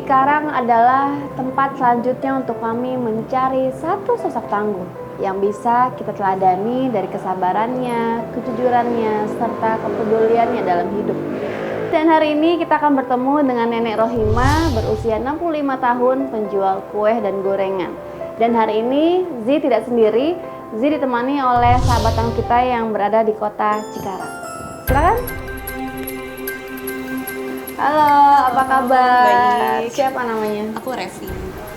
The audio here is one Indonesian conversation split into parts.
Cikarang adalah tempat selanjutnya untuk kami mencari satu sosok tangguh yang bisa kita teladani dari kesabarannya, kejujurannya, serta kepeduliannya dalam hidup. Dan hari ini kita akan bertemu dengan Nenek Rohimah berusia 65 tahun, penjual kue dan gorengan. Dan hari ini Zi tidak sendiri, Zi ditemani oleh sahabat tangguh kita yang berada di kota Cikarang. Silakan. Halo, apa kabar? Baik. Siapa namanya? Aku Revi.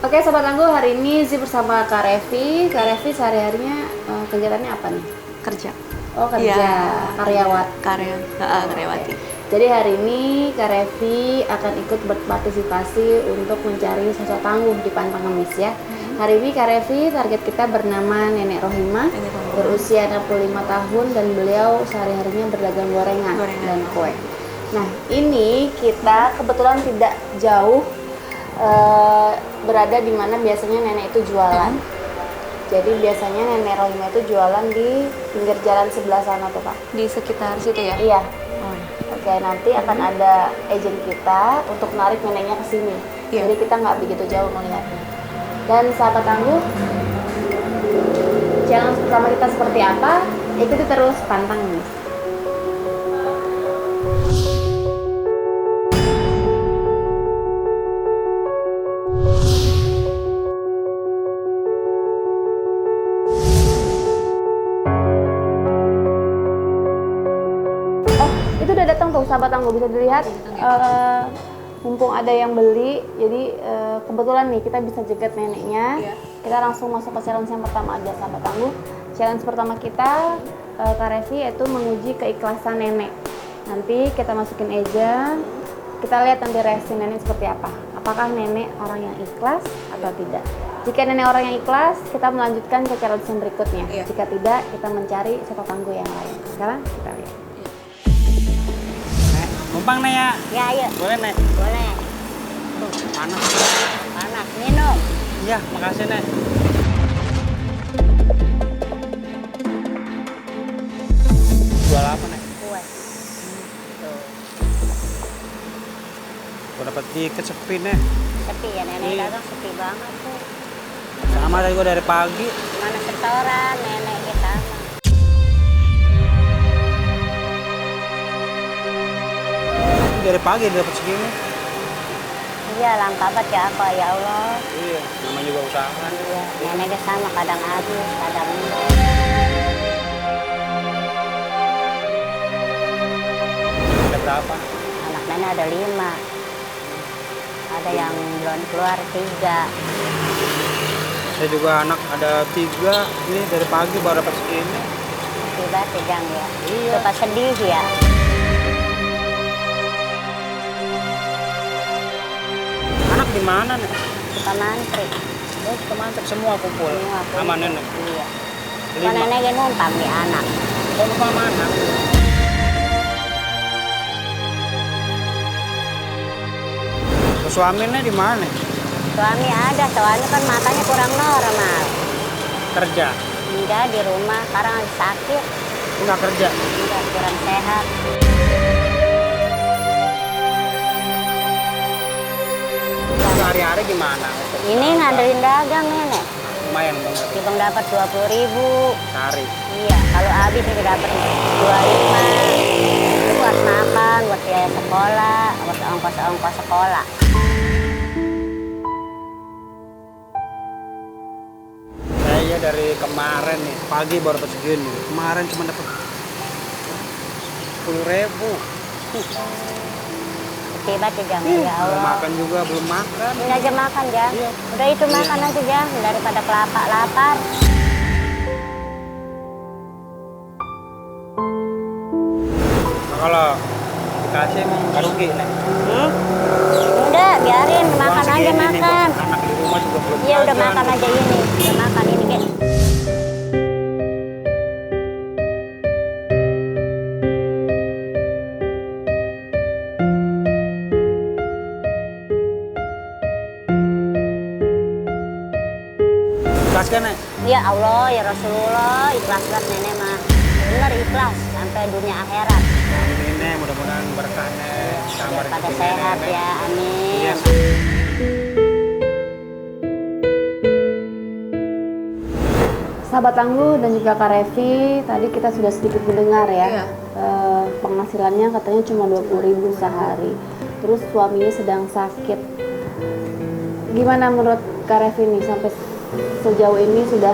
Oke, Sobat Tangguh, hari ini Zi bersama Kak Revi. Kak Revi sehari-harinya kegiatannya apa nih? Kerja. Oh, kerja. Iya. Oke. Karyawati. Jadi hari ini Kak Revi akan ikut berpartisipasi untuk mencari sosok tangguh di Pantang Ngemis ya. Hari ini Kak Revi, target kita bernama Nenek Rohimah, berusia 65 tahun dan beliau sehari-harinya berdagang gorengan dan kue. Nah, ini kita kebetulan tidak jauh berada di mana biasanya nenek itu jualan. Jadi biasanya Nenek Rohimah itu jualan di pinggir jalan sebelah sana tuh, Pak. Di sekitar situ ya? Iya. Oh. Oke, nanti akan ada agent kita untuk narik neneknya ke sini. Iya. Jadi kita nggak begitu jauh melihatnya. Dan sahabat tangguh, channel pertama kita seperti apa? Ikuti terus Pantang Ngemis. Itu udah datang tuh sahabat tangguh, bisa dilihat. Mumpung ada yang beli, jadi kebetulan nih kita bisa jegat neneknya. Iya. Kita langsung masuk ke challenge yang pertama aja sahabat tangguh. Challenge pertama kita Kak Revi yaitu menguji keikhlasan nenek. Nanti kita masukin agent, kita lihat nanti reaksi nenek seperti apa. Apakah nenek orang yang ikhlas atau tidak? Jika nenek orang yang ikhlas, kita melanjutkan ke challenge yang berikutnya. Iya. Jika tidak, kita mencari sosok tangguh yang lain. Sekarang kita lihat. Numpang nih ya? Ya, ayo. Boleh nek? Boleh. Tuh, panas. Panas, minum. Iya, makasih nek. Jual apa nek? Kue. Tuh. Gua dapat tiket sepi nek. Sepi ya, nenek Iya. dagang sepi banget tuh. Sama tadi gua dari pagi. Mana setoran, nenek kita mah. Dari pagi dapat segini. Iya, langka banget ya apa, ya Allah. Iya, namanya juga usaha. Iya, nenek sama kadang habis, kadang enggak. Ada berapa? Anak nenek ada 5. Ada yang belum keluar 3. Saya juga anak ada 3. Ini dari pagi baru dapat segini. Tiba tegang ya. Iya. Suka sedih ya. Anak di mana nek? Suka mantri. Oh, teman semua kumpul. Semua kumpul. Sama nenek. Iya. 5. Kan nenek numpang di anak. Oh, lupa sama anak. Suaminya di mana? Suami ada, suami kan matanya kurang normal. Kerja. Enggak, di rumah, sekarang lagi sakit. Enggak kerja. Enggak, kurang sehat. Hari-hari gimana? Ini ngandelin dagang nenek. Lumayan dong. Cuma dapat 20.000. Sehari. Iya, kalau habis ini dapat 25. Itu buat makan, buat biaya sekolah, buat ongkos-ongkos sekolah. Saya dari kemarin nih, pagi baru dapat segini. Kemarin cuma dapat 10.000. Tiba tegang, ya Belum Allah. makan juga, belum makan. Ini aja makan, Jang. Iya. Udah itu makan aja, Jang, daripada kelapa lapar. Nah, kalau dikasih emang nggak rugi nih. Udah, biarin, makan Uang aja segini nih, makan. buat anak di rumah juga belum Iya, udah jajan. makan aja ini. Udah makan ini, Kek. Ikhlas kan nek? Ya Allah, ya Rasulullah, ikhlas banget nenek mah. Bener ikhlas sampai dunia akhirat. Ini nek, mudah-mudahan berkahnya. Biar pada sehat ya, Iya. amin. Sahabat Tangguh dan juga Kak Revi, tadi kita sudah sedikit mendengar ya. Iya. Penghasilannya katanya cuma 20.000 sehari. Terus suaminya sedang sakit. Gimana menurut Kak Revi nih sampai sejauh ini sudah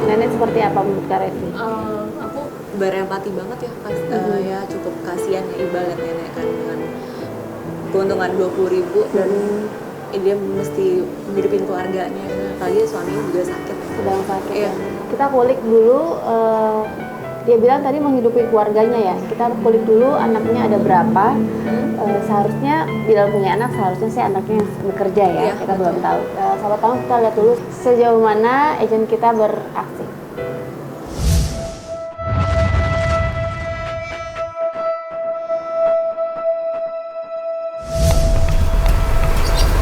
nenek seperti apa menurut Kak Revi? Aku berempati banget ya, ya cukup kasihan ya ibarat nenek kan dengan keuntungan 20.000 dan dia mesti menghidupin keluarganya, apalagi suaminya juga sakit. Sedang sakit Iya. ya. Kita kulik dulu, dia bilang tadi menghidupi keluarganya ya. Kita kulik dulu anaknya ada berapa. Seharusnya bila punya anak seharusnya sih anaknya yang bekerja ya. Iya, Kita betul. belum tahu. Sahabat Tangguh, kita lihat dulu sejauh mana agent kita beraksi.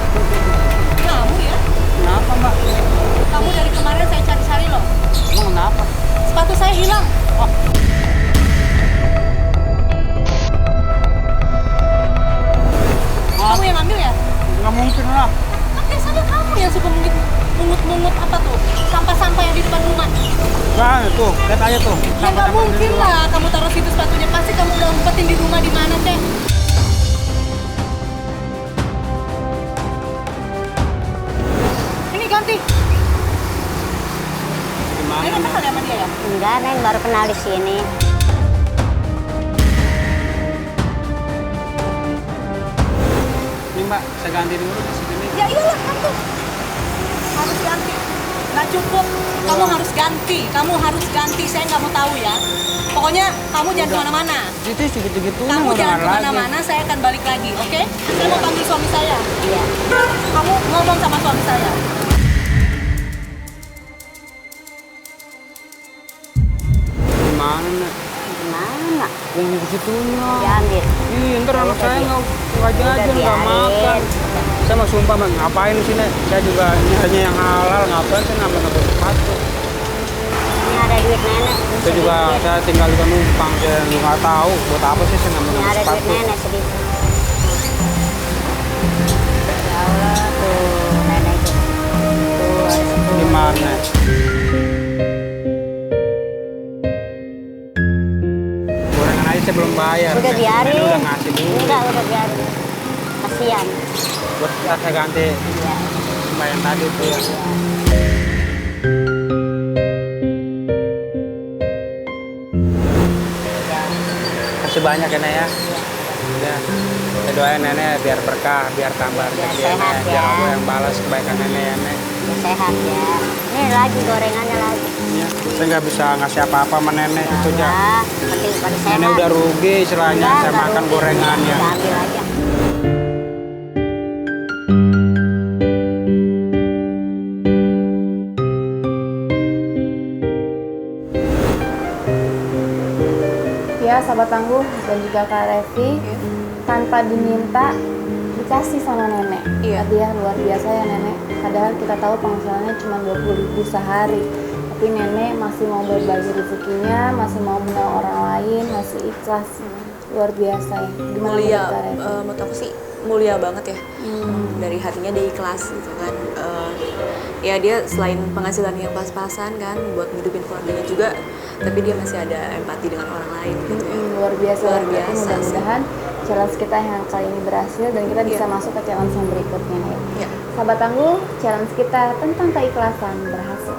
Kamu ya? Kenapa mbak? Kamu dari kemarin saya cari-cari loh. Emang kenapa? Sepatu saya hilang. Kamu yang ambil ya? Nggak mungkin lah. Kan biasanya kamu yang suka mungut-mungut apa tuh? Sampah-sampah yang di depan rumah. Nah tuh, lihat aja tuh. Ya nggak mungkin lah kamu taruh situ sepatunya. Pasti kamu udah umpetin di rumah di mana teh. Ini ganti. Gimana? Ini kenal ya sama dia ya? Enggak, Neng baru kenal di sini. Ini mbak, saya ganti dulu di sini. Ya iyalah kamu harus ganti. Nggak cukup, kamu harus ganti. Kamu harus ganti. Saya nggak mau tahu ya. Pokoknya kamu jangan kemana-mana. Itu segitu-gitu. Kamu jangan kemana-mana. Saya akan balik lagi, oke? Saya mau panggil suami saya. Iya. Kamu ngomong sama suami saya. Gimana nih? Gimana? Uang di situnya. Diambil. Ih, ntar anak saya nggak jajan, nggak biarin. makan. Saya mau sumpah mbak, ngapain di sini? Saya juga nyarinya yang halal, ngapain saya ngambil sepatu. Ini ada duit nenek. Saya juga, saya tinggal di numpang, saya juga nggak tahu buat apa sih saya ngambil Ini ada duit sepatu. nenek sedikit. Ya Allah, tuh nenek itu. Tuh ada 10. Gimana? Gorengan aja saya belum bayar. Udah biarin. Nenek udah ngasih dulu. Enggak, udah biarin. Kasihan. Buat saya ganti Iya. bayar tadi tuh ya. Kasih banyak ya Nek ya. Ya. Saya doain nenek biar berkah, biar tambah rezeki ya, sehat Nek. Biar ya. Allah yang balas kebaikan nenek ya Nek. Ya, sehat ya. Ini lagi gorengannya lagi. Ya. Saya nggak bisa ngasih apa-apa sama nenek itu aja. Ya, penting pada sehat. Nenek udah rugi istilahnya, Enggak, saya enggak makan rugi. gorengannya. Udah ambil aja. Ya, sahabat Tangguh dan juga Kak Revi, tanpa diminta dikasih sama nenek. Iya. Tadi ya luar biasa ya nenek. Padahal kita tahu penghasilannya cuma 20.000 sehari. Tapi nenek masih mau berbagi rezekinya, masih mau menolong orang lain, masih ikhlas. Luar biasa ya. Gimana Mulia, menurut Kak Revi? menurut aku sih mulia banget ya. Dari hatinya dia ikhlas gitu kan. Ya dia selain penghasilan yang pas-pasan kan buat ngidupin keluarganya juga, tapi dia masih ada empati dengan orang lain gitu ya. Luar biasa. Luar Tapi biasa sih. mudah-mudahan challenge kita yang kali ini berhasil dan kita bisa Iya. masuk ke challenge yang berikutnya ya. Ya. Sahabat Tangguh, challenge kita tentang keikhlasan berhasil.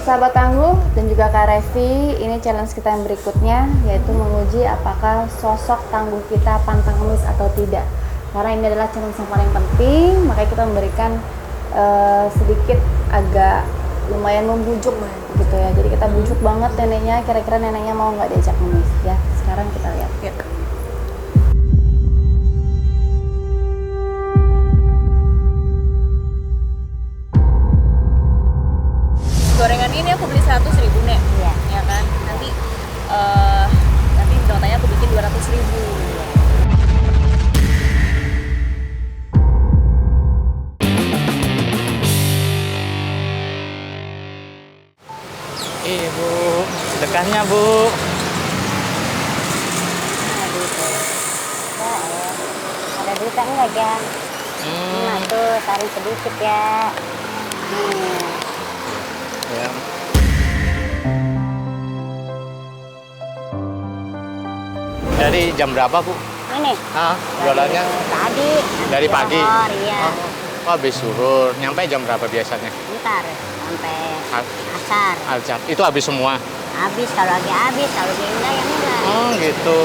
Sahabat Tangguh dan juga Kak Revi, ini challenge kita yang berikutnya yaitu menguji apakah sosok tangguh kita pantang kemis atau tidak. Karena ini adalah challenge yang paling penting, makanya kita memberikan sedikit agak lumayan membujuk gitu ya. Jadi kita bujuk banget neneknya, kira-kira neneknya mau nggak diajak ngemis ya. Sekarang kita lihat. Ya. Gorengan ini aku beli 100.000 Nek. Iya. Ya kan? Nanti nanti totalnya aku bikin 200.000. uangnya, Bu. Ada duitnya enggak, Jang? Nah, tuh tarik sedikit ya. Ya. Dari jam berapa, Bu? Ini. Jualannya? Tadi. Dari pagi? Zuhur, iya. Oh, habis zuhur. Nyampe jam berapa biasanya? Bentar, sampai asar. Aljar. Itu habis semua? Habis, kalau lagi habis, kalau lagi enggak ya enggak. Oh, gitu.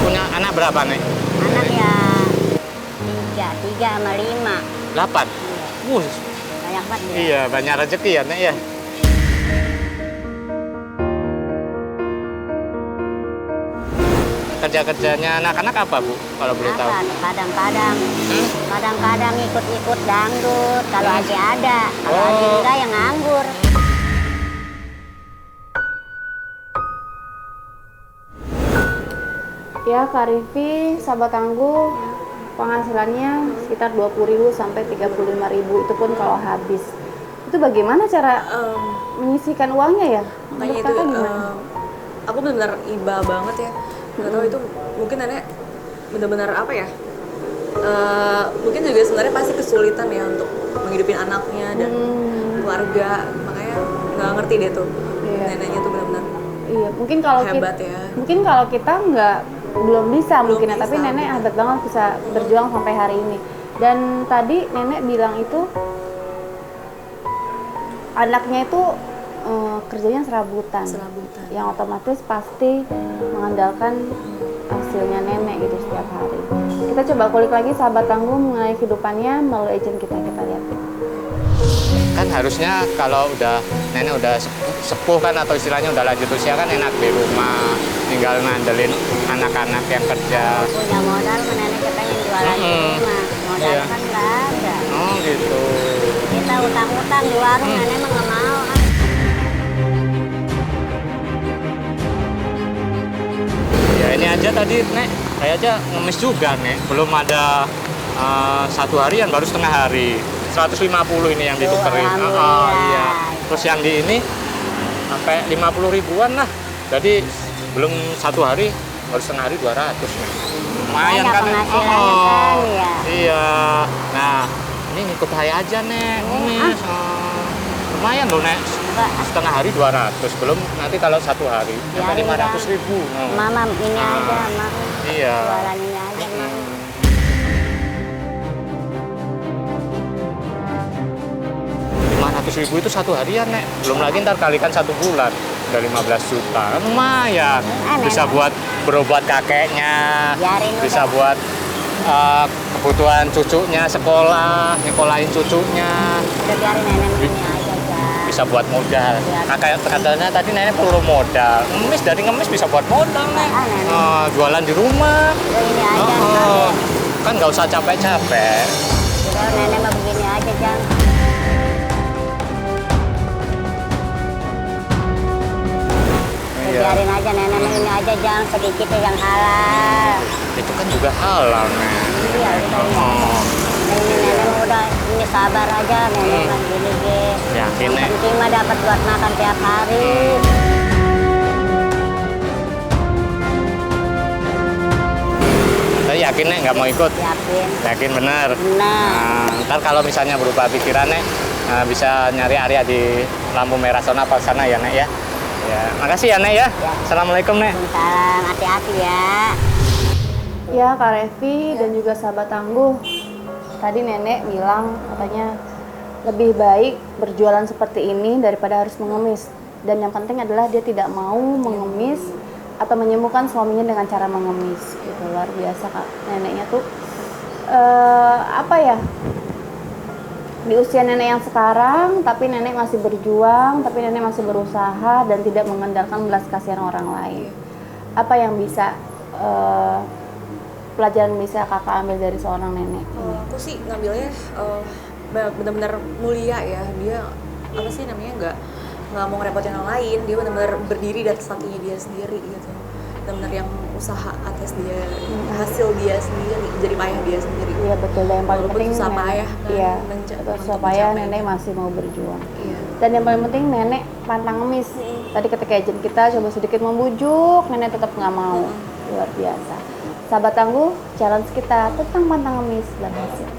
Punya anak berapa, Nek? Anak ya tiga sama 5. 8? Wuh, Banyak banget ya. iya, banyak rezeki ya, Nek ya? Kerja-kerjanya anak-anak apa, Bu? Kalau boleh tahu? Apa? Kadang-kadang ikut-ikut dangdut. Kalau lagi ada, kalau lagi enggak ya nganggur. Ya, Kak Rifi, sahabat tangguh, penghasilannya sekitar 20.000 sampai 35.000, itu pun kalau habis. Itu bagaimana cara menyisihkan uangnya ya? Makanya Menurut itu Kakak gimana? aku benar-benar iba banget ya. Nggak tahu itu mungkin nenek benar-benar apa ya? Mungkin juga sebenarnya pasti kesulitan ya untuk menghidupin anaknya dan keluarga. Makanya nggak ngerti deh tuh. Iya. Neneknya tuh benar-benar Iya, mungkin kalau hebat kita, ya. mungkin kalau kita belum bisa mungkin ya, bisa, tapi nenek bener. hebat banget bisa berjuang sampai hari ini. Dan tadi nenek bilang itu anaknya itu kerjanya serabutan, yang otomatis pasti mengandalkan hasilnya nenek gitu setiap hari. Kita coba kulik lagi sahabat tangguh mengenai kehidupannya melalui agent kita lihat. Kan harusnya kalau udah nenek udah sepuh kan, atau istilahnya udah lanjut usia kan, enak di rumah, tinggal ngandelin anak-anak yang kerja. Punya modal, nenek kepengen jualan di rumah. Modal Iya. kan nggak ada. Oh, gitu. Kita utang-utang di warung, nenek mah nggak mau kan. Ya ini aja tadi, Nek. Saya aja ngemis juga, Nek. Belum ada 1 harian, baru setengah hari. 150 ini yang ditukerin. Alhamdulillah. Iya. Terus yang di ini sampai 50 ribuan lah. Jadi belum 1 hari, baru setengah hari 200. Nek. Lumayan Banyak kan? penghasilannya kan, ya. Iya. Nah, ini ngikut saya aja, Nek. Ngemis. Lumayan loh, Nek. Setengah hari 200, belum nanti kalau 1 hari sampai 500 ribu. Mama ini aja, Mama. Iya. Jualan ini aja, Mama. 500 ribu itu 1 harian, Nek. Belum lagi ntar kalikan 1 bulan, udah 15 juta. Kan lumayan. Bisa buat berobat kakeknya, Biarin bisa udah. buat kebutuhan cucunya sekolah, nyekolahin cucunya, Udah biarin nenek ini aja, Jang. bisa buat modal. Kakak katanya tadi nenek perlu modal. Ngemis, dari ngemis bisa buat modal, Nek. Nenek. Jualan di rumah. Udah ini aja, Oh, kan nggak usah capek-capek. Udah nenek mah begini aja, Jang. Iya. Biarin aja nenek mah ini aja, Jang. Sedikit yang halal. Itu kan juga halal, Nek. Iya, udah ini. Oh, Ini nenek mah udah ini sabar aja, nenek mah gini, Ge. yakin, Yang Nek. penting mah dapat buat makan tiap hari. Saya yakin, Nek, nggak mau ikut. Yakin. Yakin bener. Nah, Ntar kalau misalnya berubah pikiran, Nek, bisa nyari area di lampu merah sana apa sana ya, Nek ya. Ya, makasih ya, Nek ya. Assalamualaikum, Nek. salam, hati-hati ya. Ya, Kak Revi dan juga sahabat tangguh. Tadi nenek bilang katanya lebih baik berjualan seperti ini daripada harus mengemis. Dan yang penting adalah dia tidak mau mengemis atau menyembuhkan suaminya dengan cara mengemis. Itu luar biasa, Kak. Neneknya tuh apa ya? Di usia nenek yang sekarang, tapi nenek masih berjuang, tapi nenek masih berusaha dan tidak mengandalkan belas kasihan orang lain. Apa yang bisa pelajaran bisa kakak ambil dari seorang nenek? Aku sih ngambilnya benar-benar mulia ya. Dia apa sih namanya nggak mau ngerepotin orang lain. Dia benar-benar berdiri di atas kakinya dia sendiri gitu. benar-benar yang usaha atas dia, hasil dia sendiri, jadi payah dia sendiri. Iya betul, dan yang paling Walaupun penting susah nenek- payah kan, iya, untuk betul, susah payah mencapai nenek itu. masih mau berjuang. Iya. Dan yang paling penting nenek pantang ngemis. Tadi ketika agent kita coba sedikit membujuk, nenek tetap nggak mau. Luar biasa. Sahabat Tangguh, challenge kita tentang pantang ngemis berhasil.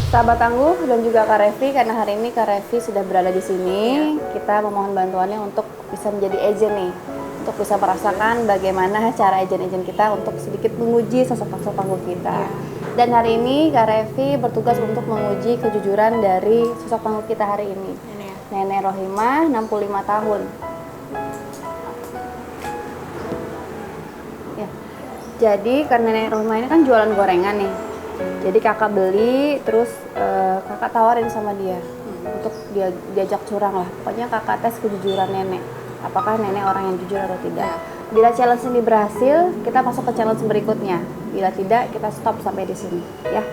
Sahabat Tangguh dan juga Kak Revi, karena hari ini Kak Revi sudah berada di sini, kita memohon bantuannya untuk bisa menjadi agent nih, untuk bisa merasakan bagaimana cara agent-agent kita untuk sedikit menguji sosok-sosok Tangguh kita. Dan hari ini Kak Revi bertugas untuk menguji kejujuran dari sosok Tangguh kita hari ini. Nenek Rohimah, 65 tahun. Ya. Jadi karena Nenek Rohimah ini kan jualan gorengan nih. Jadi kakak beli, terus kakak tawarin sama dia untuk dia diajak curang lah. Pokoknya kakak tes kejujuran nenek. Apakah nenek orang yang jujur atau tidak. Bila challenge ini berhasil, kita masuk ke challenge berikutnya. Bila tidak, kita stop sampai di sini. Ya,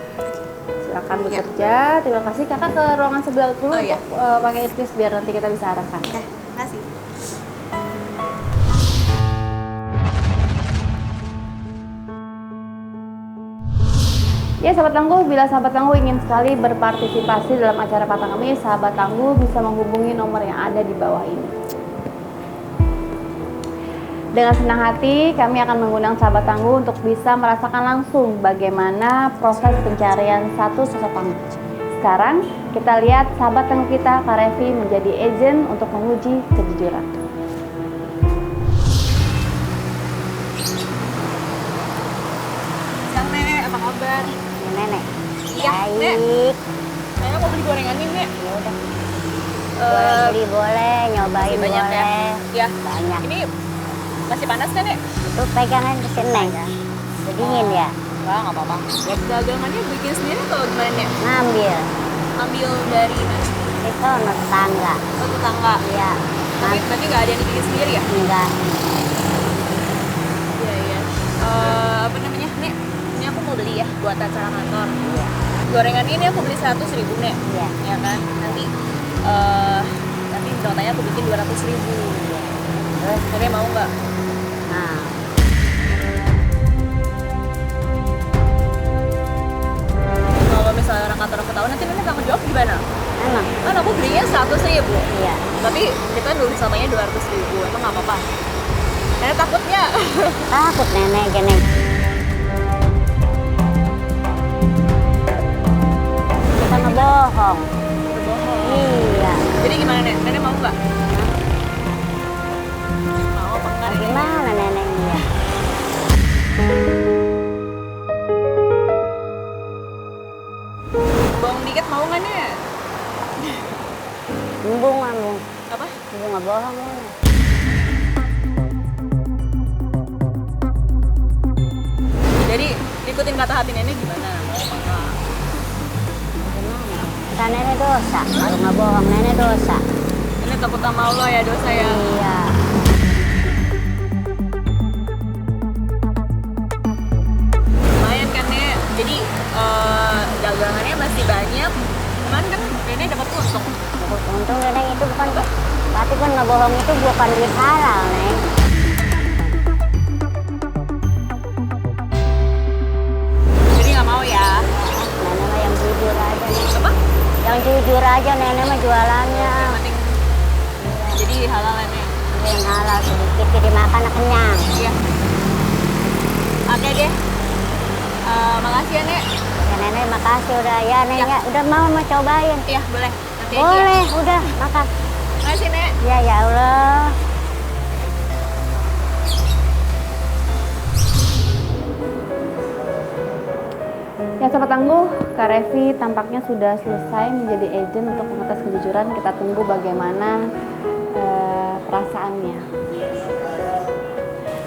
silakan bekerja. Terima kasih kakak ke ruangan sebelah dulu untuk pakai earpiece biar nanti kita bisa arahkan. Kasih. Ya sahabat Tangguh, bila sahabat Tangguh ingin sekali berpartisipasi dalam acara Pantang Ngemis, sahabat Tangguh bisa menghubungi nomor yang ada di bawah ini. Dengan senang hati, kami akan mengundang sahabat Tangguh untuk bisa merasakan langsung bagaimana proses pencarian satu sosok Tangguh. Sekarang kita lihat sahabat Tangguh kita, Kak Revi, menjadi agent untuk menguji kejujuran. Siang Nek, apa kabar? Nenek. Iya, Nek. Baik. Nenek mau beli gorengan nih Nek. Ya udah. Boleh beli boleh, nyobain Masih banyak boleh. Ya. Banyak. Ini masih panas kan Nek? Itu pegangan ke sini ya. Dingin ya. Enggak, nggak apa-apa. Dagangannya bikin sendiri atau gimana Nek? Ngambil. Ambil dari mana? Itu tetangga. Oh, tetangga. Iya. Tapi nanti nggak ada yang dibikin sendiri ya? Enggak. Iya, iya. Apa namanya, Nek? Ini aku mau beli ya buat acara kantor. Iya. Gorengan ini aku beli 100.000 Nek. Iya. Ya kan? Nanti notanya aku bikin 200.000. Terus Nenek mau nggak? nah, Kalau misalnya orang kantor aku tahu, nanti Nenek tanggung jawab gimana? emang Kan aku belinya 100.000. iya. Tapi kita nulis namanya 200.000. Emang nggak apa-apa? Nenek takutnya. Takut nenek gini. Kita ngebohong. Berbohong. Iya. Jadi gimana Nek? Nenek mau nggak? Mau apa enggak Nek? Gimana neneknya? Bohong dikit mau nggak Nek? Embung kamu. Apa? Embung ngebohong. Jadi ikutin kata hati Nenek gimana? Mau apa enggak? Gimana? Kata nenek dosa. Kalau ngebohong nenek dosa. Nenek takut sama Allah ya dosa ya. Iya. Lumayan kan Nek. Jadi dagangannya masih banyak. Cuman kan Nenek dapat untung. Untung nenek itu bukan. Tapi kan ngebohong itu bukan duit halal, Neng. Jadi nggak mau ya. Nenek mah yang jujur aja, Neng. Apa? Yang jujur aja nenek mah jualannya. Yang penting jadi halal ya Nek. Yang halal sedikit jadi makan kenyang. Iya. Oke deh. Makasih ya Nek. Ya nenek makasih udah ya Neng Ya. ya. Udah mau cobain. Iya boleh. Nanti aja. Boleh, udah makan. Makasih Nek. Ya ya Allah. Ya sahabat Tangguh, Kak Revi tampaknya sudah selesai menjadi agent untuk mengetes kejujuran. Kita tunggu bagaimana perasaannya.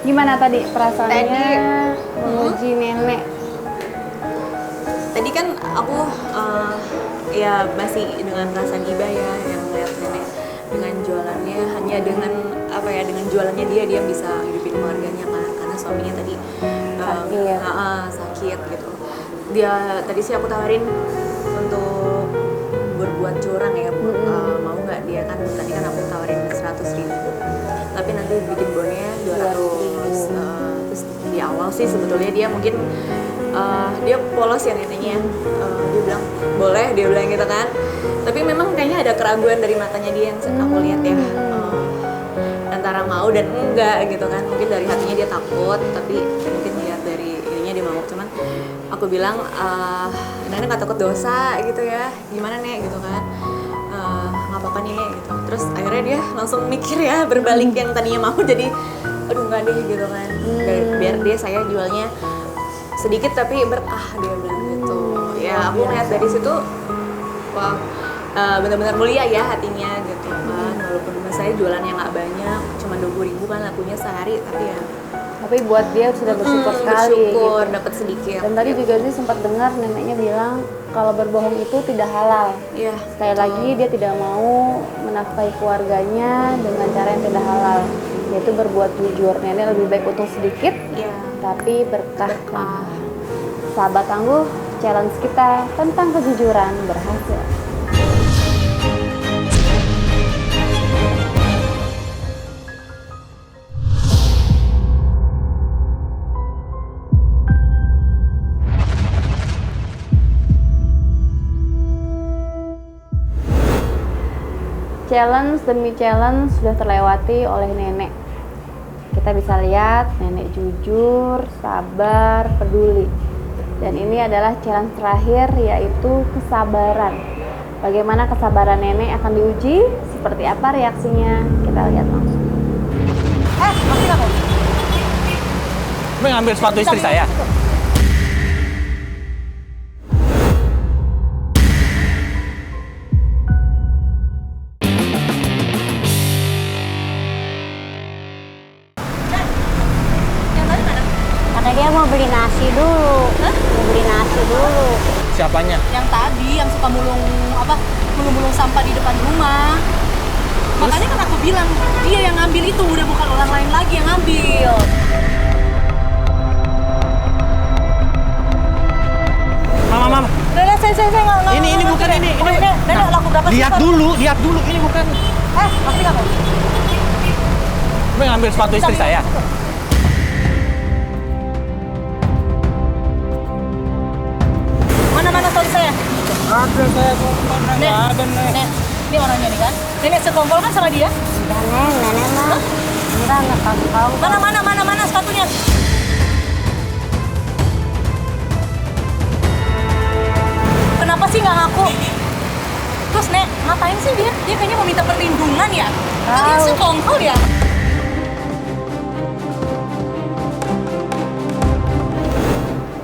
Gimana tadi perasaannya Tadi, menguji nenek? Tadi kan aku ya masih dengan perasaan iba ya yang melihat Nenek dengan jualannya, hanya dengan apa ya, dengan jualannya dia bisa hidupin keluarganya kan, karena suaminya tadi Sakit. sakit gitu. Dia tadi sih aku tawarin untuk buat curang ya Bu. Mau nggak dia kan tadi kan aku tawarin 100.000 tapi nanti bikin bonnya 200. Terus di awal sih sebetulnya dia mungkin dia polos ya neneknya. Dia bilang boleh, dia bilang gitu kan. Tapi memang kayaknya ada keraguan dari matanya dia yang aku lihat ya. Antara mau dan enggak gitu kan. Mungkin dari hatinya dia takut, tapi mungkin lihat dari ininya dia mau. Cuman aku bilang, nenek nggak takut dosa gitu ya. Gimana nek gitu kan. Nggak apa-apa nih nek gitu. Terus akhirnya dia langsung mikir ya, berbalik yang tadinya mau jadi aduh nggak deh gitu kan. Biar dia saya jualnya sedikit tapi berkah, dia bilang gitu. Ya aku ngeliat dari situ, wah benar-benar mulia ya hatinya gitu kan. Walaupun saya jualannya nggak banyak, cuma 20.000 kan lakunya sehari, Tapi buat dia sudah bersyukur sekali. bersyukur gitu. dapat sedikit. Dan tadi juga sih sempat dengar neneknya bilang kalau berbohong itu tidak halal. Iya. Sekali lagi dia tidak mau menafkahi keluarganya dengan cara yang tidak halal, yaitu berbuat jujur. Nenek lebih baik untung sedikit, Iya. tapi berkah. Sahabat tangguh, challenge kita tentang kejujuran berhasil. Challenge demi challenge sudah terlewati oleh nenek. Kita bisa lihat nenek jujur, sabar, peduli. Dan ini adalah challenge terakhir, yaitu kesabaran. Bagaimana kesabaran nenek akan diuji? Seperti apa reaksinya? Kita lihat langsung. Pasti kamu. Mengambil sepatu istri saya. Kata dia mau beli nasi dulu. Mau beli nasi dulu. Siapanya? Yang tadi yang suka mulung sampah di depan rumah. Makanya kan aku bilang dia yang ngambil itu, udah bukan orang lain lagi yang ngambil. Mama. Nenek, saya nggak. Ini bukan ini. Nenek laku berapa sih? Lihat dulu, ini bukan. Pasti kamu. Mengambil sepatu istri saya. Mana sepatu saya? Ada saya kemana? Nek, Nggak ada nek. Nek, ini orangnya nih kan? Nenek sekongkol kan sama dia? Enggak, nenek mah. Enggak kau. Mana sepatunya? Kenapa sih nggak ngaku? Terus Nek, ngapain sih dia? Dia kayaknya mau minta perlindungan ya? Kalian sekongkol ya?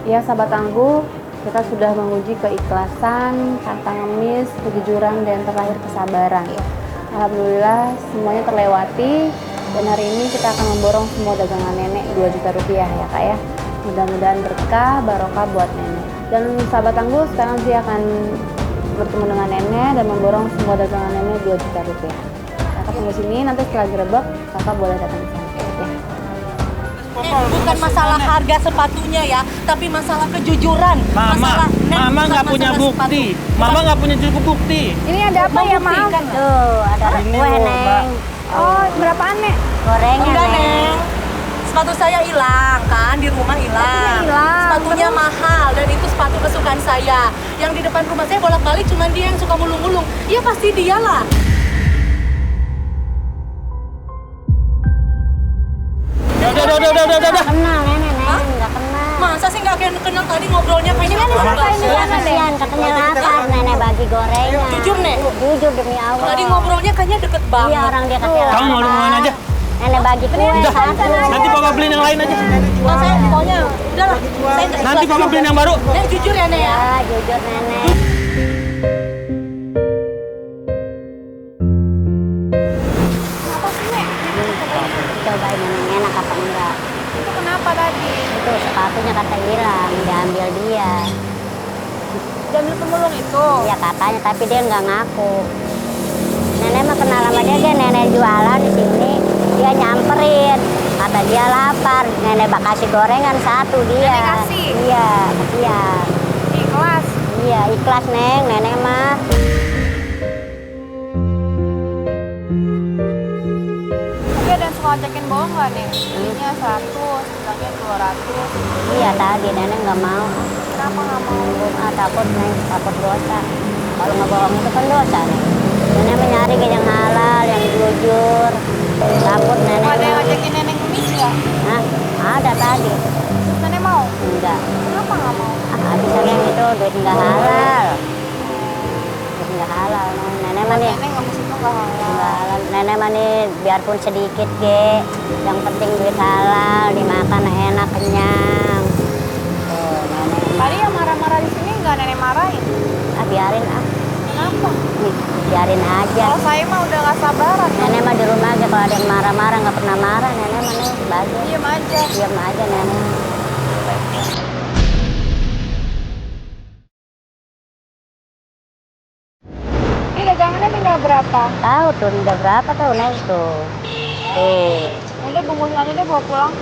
Ya sahabat tangguh, kita sudah menguji keikhlasan, pantang ngemis, kejujuran, dan terakhir kesabaran. Alhamdulillah semuanya terlewati, dan hari ini kita akan memborong semua dagangan nenek 2 juta rupiah ya kak ya. Mudah-mudahan berkah, barokah buat nenek. Dan sahabat tangguh sekarang dia akan bertemu dengan nenek dan memborong semua dagangan nenek 2 juta rupiah. Kakak tunggu sini, nanti setelah gerebek kakak boleh datang ke sana ya. Bukan masalah harga sepatunya ya, tapi masalah kejujuran. Mama nggak bukan punya masalah bukti. sepatu. Mama nggak punya cukup bukti. Ini ada apa ya maaf? Tuh, ada Ini kue, loh, Mbak. Neng. Oh, berapaan nek? Gorengan, Enggak, Neng. Neng. Sepatu saya hilang kan, di rumah hilang. Sepatunya mahal dan itu sepatu kesukaan saya. Yang di depan rumah saya bolak-balik cuman dia yang suka mulung-mulung. Iya pasti dialah. Udah. Kenal, nenek, enggak kenal. Masa sih nggak kenal tadi ngobrolnya kayaknya nggak Iya, kenal. kasihan, katanya lapar, nenek bagi gorengan. Jujur, Nek. Jujur demi Allah. Tadi ngobrolnya kayaknya deket Iya, banget. orang dia katanya lapar. Kamu mau kemana aja? Nenek bagi kue Udah. satu. Nanti papa beliin yang lain aja. Nah, saya pokoknya udahlah. Saya nggak Nanti ikhlas papa juga. beliin yang baru. Nek jujur ya Nek ya. Ya, jujur nenek. Cobain nenek enak apa enggak? Itu kenapa tadi? Itu sepatunya kata hilang, diambil dia. Diambil pemulung itu. Iya katanya, tapi dia nggak ngaku. Nenek mah kenal sama dia nenek jualan di sini. Dia nyamperin, kata dia lapar. Nenek kasih gorengan satu dia. Nenek kasih? Iya, kasihan. Ikhlas. Iya, ikhlas Neng, nenek mah. yang bawa nggak nih? Belinya 100, bilangnya 200. Iya tadi nenek nggak mau. Kenapa nggak mau? Takut nih, takut dosa. Kalau ngebohong itu kan dosa nih. Nenek mencari yang halal, yang jujur. Takut nenek. Ada yang ngajakin nenek ngemis nggak? Hah? Ada tadi. Terus nenek mau? Enggak. Kenapa nggak mau? Habis yang itu duit nggak halal. Duit nggak halal. Nenek mah nih. Nenek ngemis itu nggak halal. Nenek mah nih biarpun sedikit ge, yang penting duit halal, dimakan enak kenyang. Tuh, nenek. Tadi yang marah-marah di sini nggak nenek marahin? Biarin ah. Kenapa? Nih, biarin aja. Kalau saya mah udah nggak sabaran. Nenek mah di rumah aja kalau ada yang marah-marah nggak pernah marah. Nenek mah nih bagus. Diam aja. Diam aja nenek. Ini dagangannya tinggal berapa? Tahu tuh udah berapa tuh nenek tuh. Tuh. Udah bungkusan aja bawa pulang.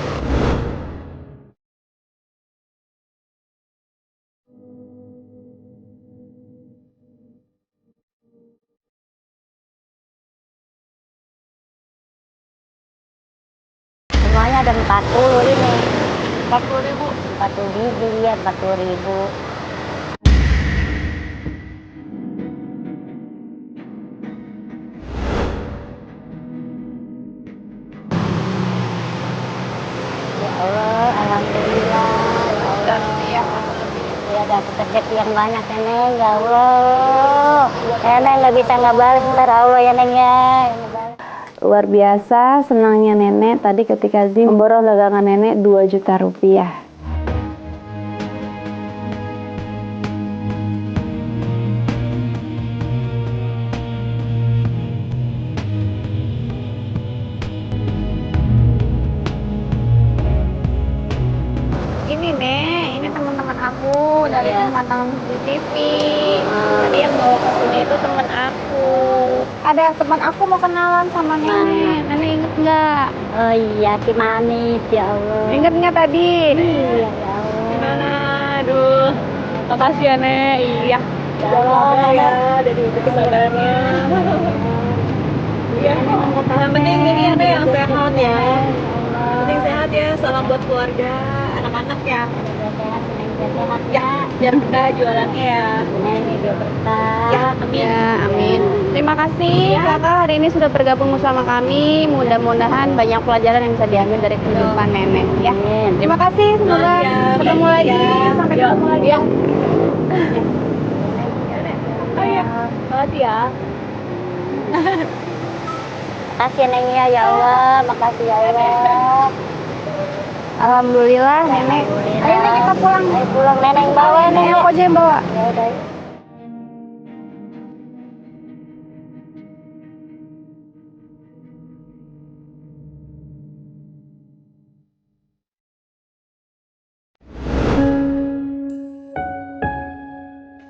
Semuanya ada 40 ini. 40.000. 40 biji lihat 40.000. Ya Allah, alhamdulillah. Ya Allah. Ya dapat rezeki yang banyak nenek, ya Allah. Nenek nggak bisa balas ntar Allah ya neng ya. Luar biasa senangnya nenek tadi ketika Zim memborong dagangan nenek 2 juta rupiah. Ini nek, ini teman-teman aku dari teman-teman di TV. Tadi yang bawa ke sini itu teman aku. Ada teman aku mau kenalan sama nenek. Nenek inget nggak? Oh iya, Ki Manis, ya Allah. Ingat nggak tadi? Iya, ya Allah. Gimana? Aduh, makasih ya nek. Iya. Allah ya, dari itu kesabarannya. Iya. Yang penting ini ada yang sehat ya. Penting sehat ya. Salam buat keluarga, anak-anak ya. Sehat Ya, biar kita jualannya ya. Nenek dia berkah. Ya, amin. Ya, amin. Terima kasih kakak hari ini sudah bergabung bersama kami. Mudah-mudahan banyak pelajaran yang bisa diambil dari kehidupan nenek ya. Amin. Terima kasih, semoga ketemu lagi. Sampai ketemu lagi ya. Oh iya, makasih ya. Makasih Neng ya Allah, makasih ya Allah. Alhamdulillah nenek. Ayo nek kita pulang. Ayo pulang nenek bawa nenek. Nenek aku aja yang bawa. Ya udah.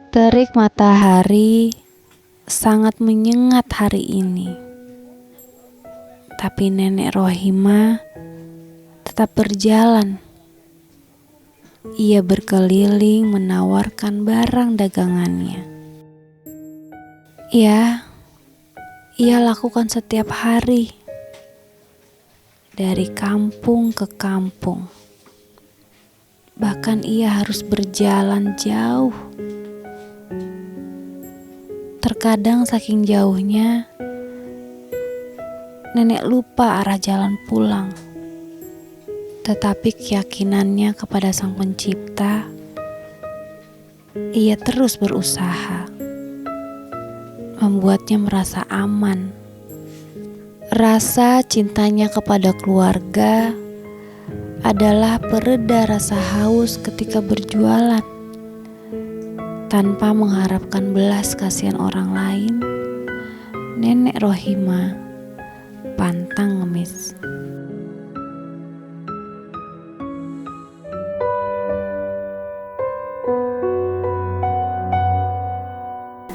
Terik matahari sangat menyengat hari ini. Tapi Nenek Rohimah tetap berjalan. Ia berkeliling menawarkan barang dagangannya. Ya, ia lakukan setiap hari. Dari kampung ke kampung. Bahkan ia harus berjalan jauh. Terkadang saking jauhnya, Nenek lupa arah jalan pulang. Tetapi keyakinannya kepada Sang Pencipta, ia terus berusaha. Membuatnya merasa aman. Rasa cintanya kepada keluarga adalah pereda rasa haus ketika berjualan. Tanpa mengharapkan belas kasihan orang lain, Nenek Rohimah pantang ngemis.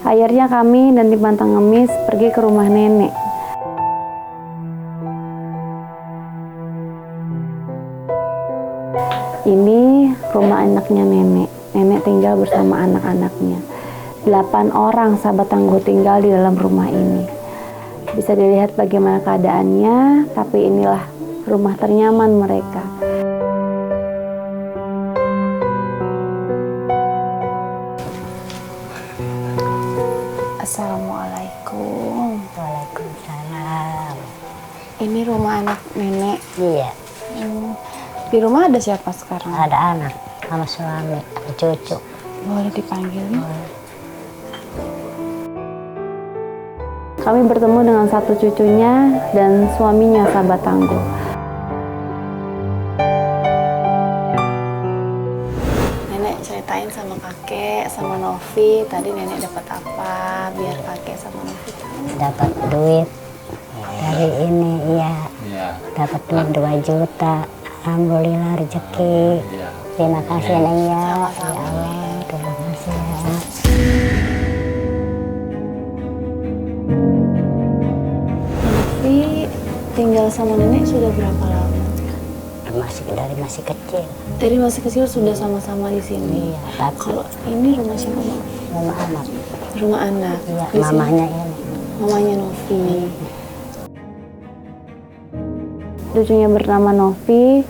Akhirnya kami dan tim pantang ngemis pergi ke rumah nenek. Ini rumah anaknya nenek. Nenek tinggal bersama anak-anaknya. 8 orang sahabat tangguh tinggal di dalam rumah ini. Bisa dilihat bagaimana keadaannya, tapi inilah rumah ternyaman mereka. Assalamualaikum. Waalaikumsalam. Ini rumah anak nenek. Iya, Di rumah ada siapa sekarang? ada anak sama suami, ada cucu. Boleh dipanggil nih? Kami bertemu dengan satu cucunya dan suaminya, sahabat tangguh. Nenek ceritain sama kakek, sama Novi, tadi nenek dapat apa biar kakek sama Novi tahu. Dapat duit dari ini, iya. Iya. Dapat duit 2 juta. Alhamdulillah rezeki. Iya. Terima kasih Neng ya. Ya Allah, terima kasih ya. Novi tinggal sama nenek sudah berapa lama? Masih kecil. Dari masih kecil sudah sama-sama di sini. Iya, tapi Kalau ini rumah siapa? rumah anak. Rumah anak. Iya, Di sini mamanya ini. mamanya Novi. Cucunya bernama Novi,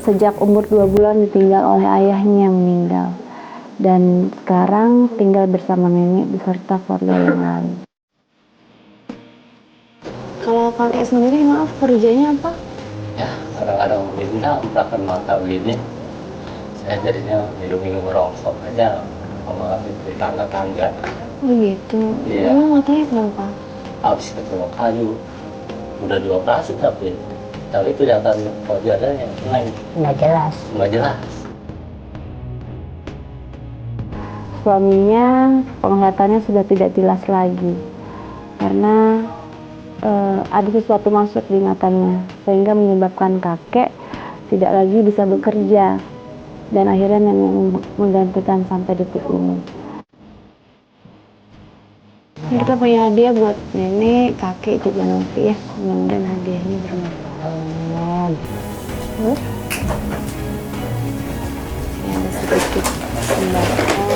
sejak umur 2 bulan ditinggal oleh ayahnya yang meninggal. Dan sekarang tinggal bersama nenek beserta keluarga yang lain. Kalau kakek sendiri, maaf, kerjanya apa? Ya, kadang-kadang minta bahkan mata begini saya jadinya minum rongsok aja sama di tangga-tangga. Oh gitu. Iya. Emang matanya kenapa? Habis ketemu kayu udah dioperasi tapi kelihatan wajahnya yang lain Nggak jelas. nggak jelas. Suaminya penglihatannya sudah tidak jelas lagi karena ada sesuatu masuk di ingatannya sehingga menyebabkan kakek tidak lagi bisa bekerja dan akhirnya nenek menggantikan sampai detik ini. Kita punya hadiah buat nenek, kakek juga Novi ya. Mudah-mudahan hadiahnya bermanfaat. Ini ada sedikit sembako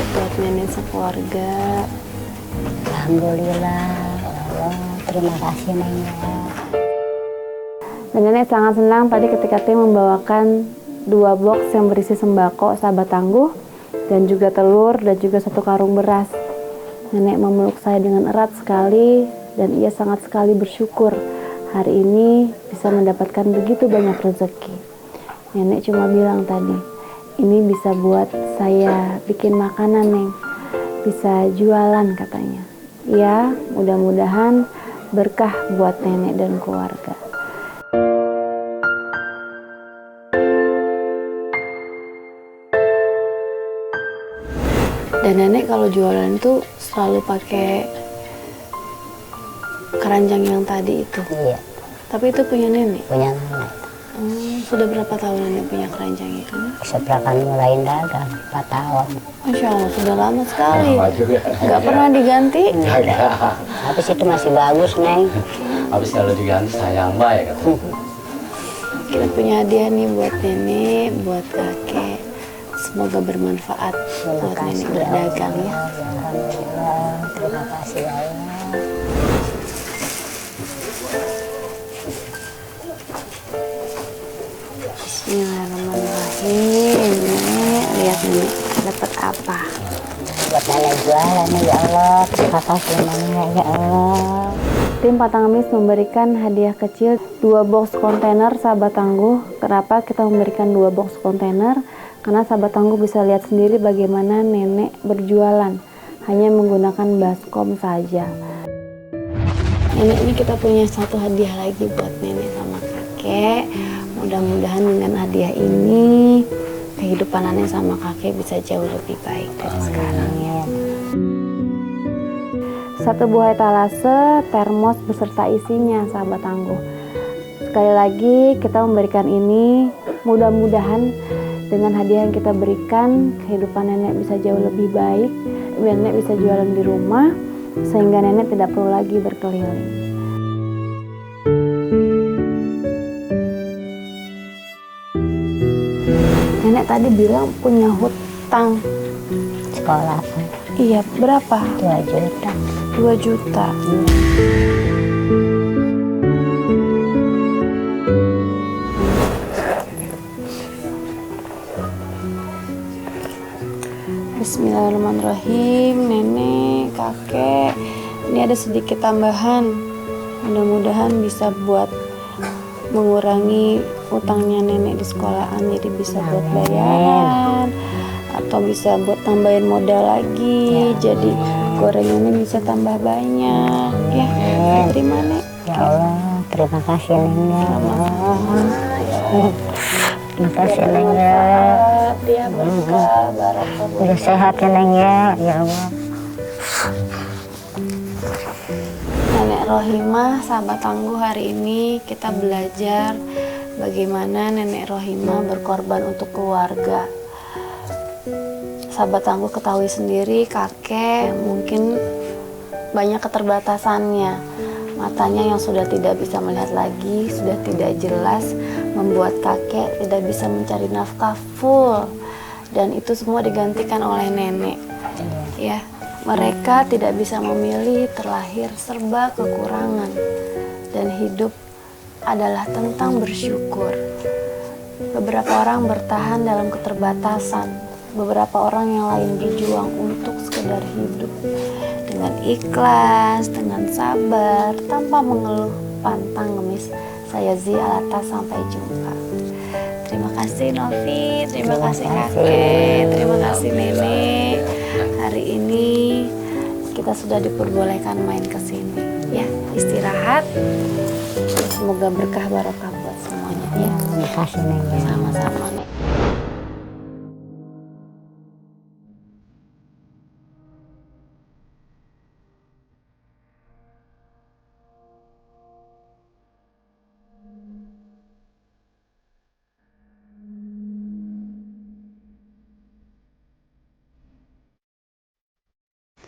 buat nenek sekeluarga. Alhamdulillah. Ya Allah, terima kasih Neng ya. Dan nenek sangat senang tadi ketika tim membawakan 2 box yang berisi sembako sahabat tangguh dan juga telur dan juga 1 karung beras. Nenek memeluk saya dengan erat sekali dan ia sangat sekali bersyukur hari ini bisa mendapatkan begitu banyak rezeki. Nenek cuma bilang tadi, ini bisa buat saya bikin makanan, Neng. Bisa jualan katanya. Ya, mudah-mudahan berkah buat nenek dan keluarga. Dan nenek kalau jualan tuh selalu pakai keranjang yang tadi itu. Iya, Tapi itu punya nenek. punya nenek. Sudah berapa tahun nenek punya keranjang itu? Seberapa mulain dagang, 4 tahun. Masya Allah, sudah lama sekali. Lama juga. Nggak pernah diganti. Habis itu masih bagus Neng. Habis kalau diganti sayang baik kata. Kita punya hadiah nih buat nenek, buat kakek. Semoga bermanfaat Terima buat nenek kasih ya berdagang ya. Allah. Alhamdulillah, terima kasih ya Allah. Bismillahirrahmanirrahim. Nenek, lihat nenek dapat apa? Buat nenek jualan ya Allah. Terima kasih nenek ya Allah. Tim Patangamis memberikan hadiah kecil 2 box kontainer sahabat tangguh. Kenapa kita memberikan 2 box kontainer? Karena sahabat tangguh bisa lihat sendiri bagaimana nenek berjualan hanya menggunakan baskom saja. Nenek ini kita punya 1 hadiah lagi buat nenek sama kakek. Mudah-mudahan dengan hadiah ini kehidupan nenek sama kakek bisa jauh lebih baik dari sekarang ya. 1 buah etalase, termos beserta isinya sahabat tangguh. Sekali lagi kita memberikan ini, mudah-mudahan dengan hadiah yang kita berikan kehidupan nenek bisa jauh lebih baik. Nenek bisa jualan di rumah sehingga nenek tidak perlu lagi berkeliling. Nenek tadi bilang punya hutang. Sekolah Iya, berapa? 2 juta. 2 juta. Bismillahirrahmanirrahim. Nenek, kakek, ini ada sedikit tambahan. Mudah-mudahan bisa buat mengurangi utangnya nenek di sekolahan, jadi bisa buat bayaran atau bisa buat tambahin modal lagi, jadi gorengannya bisa tambah banyak ya. Terima nek. Ya Allah, terima kasih Neng ya Allah. Terima kasih Neng ya. Dia berkah, barokah. Udah sehat ya Neng ya, ya Allah. Nenek Rohimah, sahabat tangguh, hari ini kita belajar bagaimana Nenek Rohimah berkorban untuk keluarga. Sahabat tangguh ketahui sendiri, kakek mungkin banyak keterbatasannya. Matanya yang sudah tidak bisa melihat lagi, sudah tidak jelas, membuat kakek tidak bisa mencari nafkah full. Dan itu semua digantikan oleh nenek. Ya, mereka tidak bisa memilih, terlahir serba kekurangan. Dan hidup adalah tentang bersyukur. Beberapa orang bertahan dalam keterbatasan. Beberapa orang yang lain berjuang untuk sekedar hidup dengan ikhlas, dengan sabar, tanpa mengeluh, pantang ngemis. Saya Zi Alata, sampai jumpa. Terima kasih Novi, terima kasih kakek, terima kasih nenek. Hari ini kita sudah diperbolehkan main ke sini. Ya, istirahat. Semoga berkah barokah buat semuanya ya. Terima kasih Neng ya. Sama-sama nek.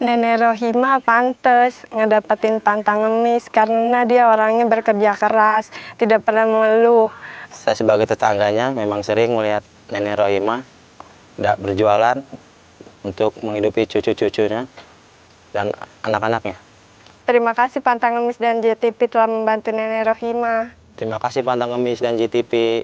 Nenek Rohimah pantes ngedapetin pantang ngemis karena dia orangnya bekerja keras, tidak pernah mengeluh. Saya sebagai tetangganya memang sering melihat Nenek Rohimah tidak berjualan untuk menghidupi cucu-cucunya dan anak-anaknya. Terima kasih Pantang Ngemis dan JTP telah membantu Nenek Rohimah. Terima kasih Pantang Ngemis dan JTP